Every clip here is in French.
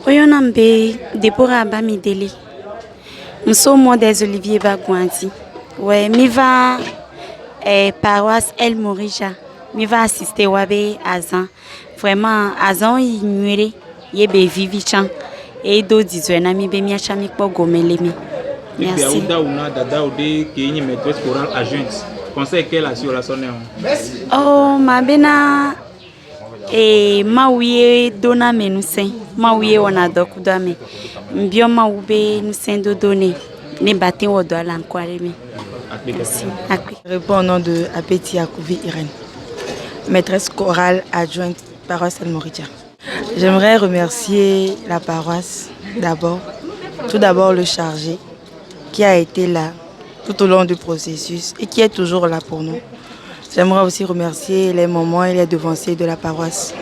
Oyonambe Deborah Bamidele. Nous des Oliviers Bagouanti. Ouais, mi va paroisse El Morija. Mi va assister wabe Azan. Vraiment Azan ignoré yebe vivichan. Et do dizwena mi be mi achami po gomelemi. Merci. Dada Ode qui est une maîtresse chorale adjointe. Conseil qu'elle a sur la sonne. Oh, ma bena maouye dona menusen. Maouye wana dokudame. Mbio maoube nusen do donné. Ne batin au doigt l'encouragement. Merci. Je réponds au nom de Apeti Akouvi Irène, maîtresse chorale adjointe paroisse El-Moridia. J'aimerais remercier la paroisse d'abord, tout d'abord le chargé qui a été là tout au long du processus et qui est toujours là pour nous. J'aimerais aussi remercier les mamans et les devanciers de la paroisse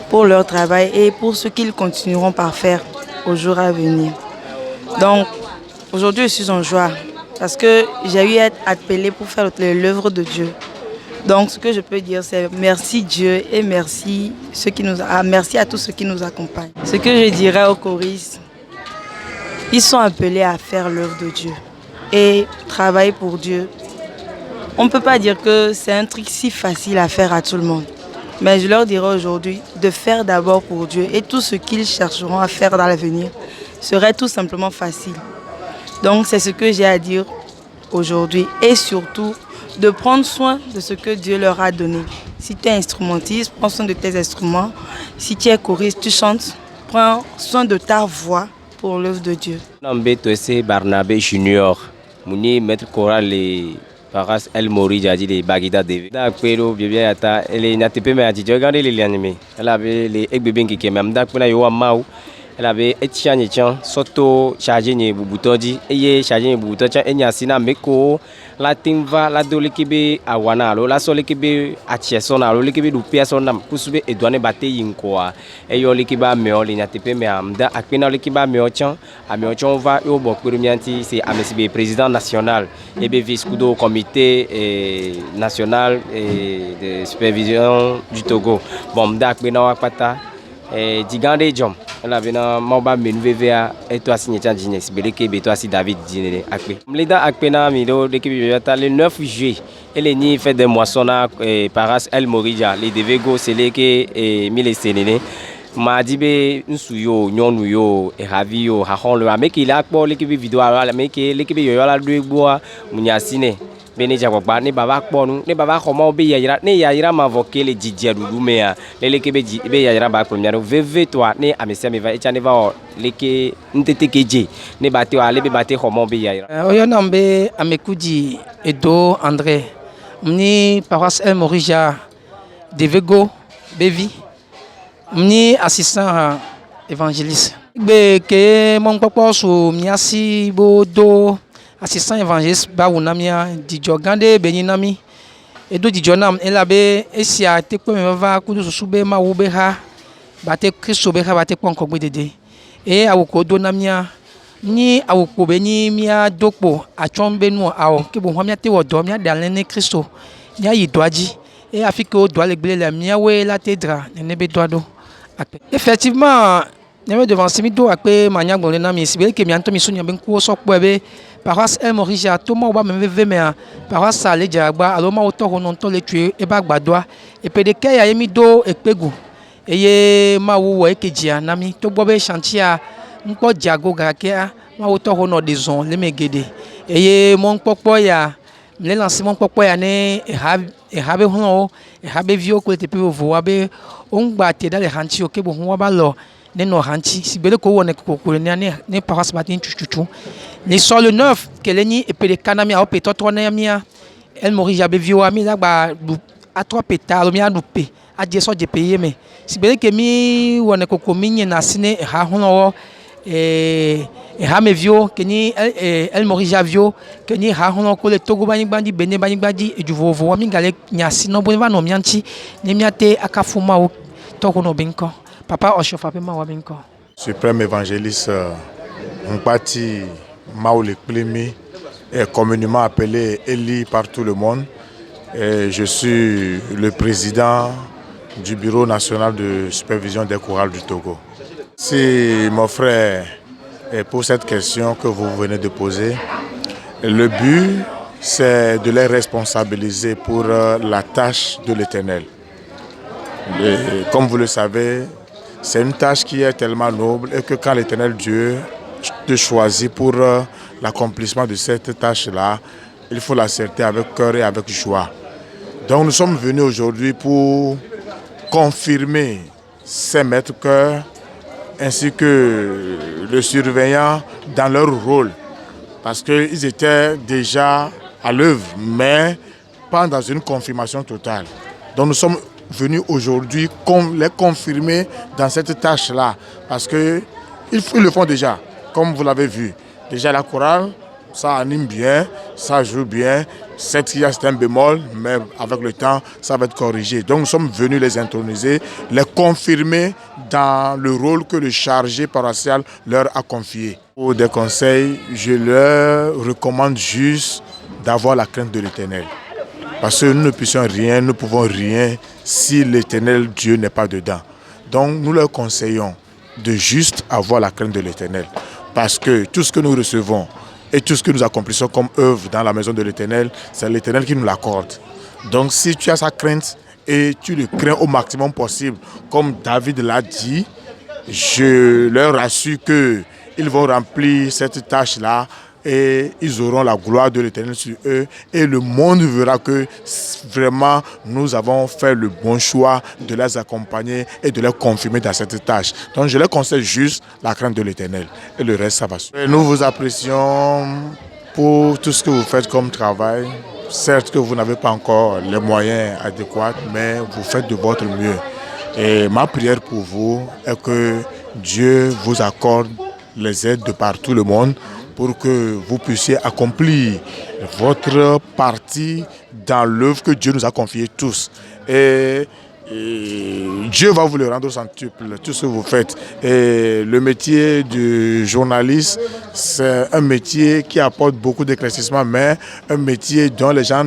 pour leur travail et pour ce qu'ils continueront par faire au jour à venir. Donc, aujourd'hui, je suis en joie parce que j'ai eu à être appelée pour faire l'œuvre de Dieu. Donc, ce que je peux dire, c'est merci Dieu et merci à tous ceux qui nous accompagnent. Ce que je dirais aux choristes, ils sont appelés à faire l'œuvre de Dieu et travailler pour Dieu. On ne peut pas dire que c'est un truc si facile à faire à tout le monde. Mais je leur dirais aujourd'hui de faire d'abord pour Dieu et tout ce qu'ils chercheront à faire dans l'avenir serait tout simplement facile. Donc c'est ce que j'ai à dire aujourd'hui et surtout de prendre soin de ce que Dieu leur a donné. Si tu es instrumentiste, prends soin de tes instruments. Si tu es choriste, tu chantes, prends soin de ta voix pour l'œuvre de Dieu. C'est Barnabé Junior, mon maître choral Paras El Morija dit les Bagida David. D'accord, bien ata elle n'a pas mais dit regarder les animés. Elle avait les bébés qui même d'accord na yo mau. Elle avait etianye tian soto chargé ni bubutodi eye chargé ni bubutodi enya sina meko la timva la dole kibe awana lo la sole kibe atiesona lo kibe du persona kusube edwane bate yinkoa eyo likiba meo le nyatepe me amda akpena likiba meo tian ameo tian va yo bo premianti c'est amesibe président national ebe vice kudo comité national de supervision du Togo bon mda akpena wakpata digande jom la bena mamba menu VVA et toi signé tian dîner beleke be toi si David dîner akpe mleda akpena mi do l'équipe le 9 juillet elle ni fait des moissons paras El Morija les devego seleke et mille sénéné ma dibe nsuyo nyonu yo e ravi yo ha hon le ameki la akpo l'équipe vidéo ala meki l'équipe yo la do egboa munyasine Beneja kwa ne baba kponu ne baba khoma obe yayira ne yayira mavoke le didia dudumea le kebe di be yayira ba premier vv toi ne amesia me va echane va leke ntete keje ne bate wa le be bate khoma obe yayira oyo nambe amekudi Edo André mni paroisse El Morija Devego Bevi mni assistant évangéliste be ke mon papa so miasi bodo assistant évangéliste Baounamia Didio Gande Beninami et do Didio Nam elabe esia te ko va kudu sube ma ubeha bate Kristo beha bate ko nkogbe dede e awoko do namia ni awoko beni mia dokpo achombe nu awo ke bo hwamia te wodo mia dalene Kristo nya yidoaji e afike o do alegbele la mia we la tedra nebe doado effectivement Nous devons se mettre à paix manière bonne na mi sibele ke mi anto mi sunya ben ko so ebe paroisse El Morija to ma ba me ve me paroisse ale jagba alo ma oto ho no to le tue e ba gbadoa e pe de ke ya mi do epegu eye ma wo wo ekejia na mi to gbo be chantier npo jago ga ke ma oto ho no de zon le megede eye mo npopo ya le lancement popo ya ne e ha be ho e ha be vio ko te pe vo wa be on gba te da le hanti o ke bo ho wa ba lo ne no hanti si bele ko wona ko ne paroisse matin chuchuchu les sur le 9 qu'elle ni et pe de kanami a pe toto na mia El Morija be vio ami la gba a 3 pétales mi a dupe a je so je payer me si bele ke mi wona ko minye na sine ha hono ha me vio que ni El Morija vio que ni ha hono ko le Togo bani bandi e du vovo mi gale nyasi no bo va no mianti ne miate akafuma o to ko no benko Papa Oshofapema Wabinko. Suprême évangéliste Mpati Maoulek Plemi est communément appelé Eli par tout le monde. Et je suis le président du Bureau national de supervision des chorales du Togo. C'est mon frère, et pour cette question que vous venez de poser, le but, c'est de les responsabiliser pour la tâche de l'Éternel. Comme vous le savez, c'est une tâche qui est tellement noble et que quand l'Éternel Dieu te choisit pour l'accomplissement de cette tâche-là, il faut l'accepter avec cœur et avec joie. Donc nous sommes venus aujourd'hui pour confirmer ces maîtres-cœurs ainsi que le surveillant dans leur rôle. Parce qu'ils étaient déjà à l'œuvre, mais pas dans une confirmation totale. Donc nous sommes venus aujourd'hui les confirmer dans cette tâche-là. Parce qu'ils le font déjà, comme vous l'avez vu. Déjà la chorale, ça anime bien, ça joue bien. C'est un bémol, mais avec le temps, ça va être corrigé. Donc nous sommes venus les introniser, les confirmer dans le rôle que le chargé paroissial leur a confié. Pour des conseils, je leur recommande juste d'avoir la crainte de l'Éternel. Parce que nous ne puissions rien, nous ne pouvons rien si l'Éternel Dieu n'est pas dedans. Donc nous leur conseillons de juste avoir la crainte de l'Éternel. Parce que tout ce que nous recevons et tout ce que nous accomplissons comme œuvre dans la maison de l'Éternel, c'est l'Éternel qui nous l'accorde. Donc si tu as sa crainte et tu le crains au maximum possible, comme David l'a dit, je leur assure qu'ils vont remplir cette tâche-là et ils auront la gloire de l'Éternel sur eux et le monde verra que vraiment nous avons fait le bon choix de les accompagner et de les confirmer dans cette tâche. Donc je leur conseille juste la crainte de l'Éternel et le reste ça va suivre. Nous vous apprécions pour tout ce que vous faites comme travail. Certes que vous n'avez pas encore les moyens adéquats, mais vous faites de votre mieux. Et ma prière pour vous est que Dieu vous accorde les aides de partout le monde pour que vous puissiez accomplir votre partie dans l'œuvre que Dieu nous a confiée tous. Et Dieu va vous le rendre au centuple, tout ce que vous faites. Et le métier de journaliste, c'est un métier qui apporte beaucoup d'éclaircissement, mais un métier dont les gens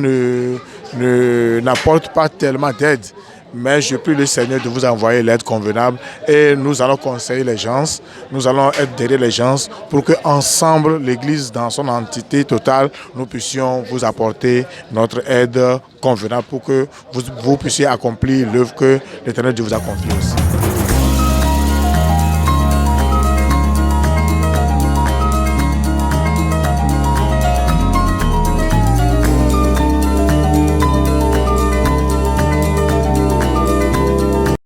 n'apportent pas tellement d'aide. Mais je prie le Seigneur de vous envoyer l'aide convenable et nous allons conseiller les gens, nous allons être derrière les gens pour que ensemble, l'Église dans son entité totale, nous puissions vous apporter notre aide convenable pour que vous puissiez accomplir l'œuvre que l'Éternel Dieu vous a confiée aussi.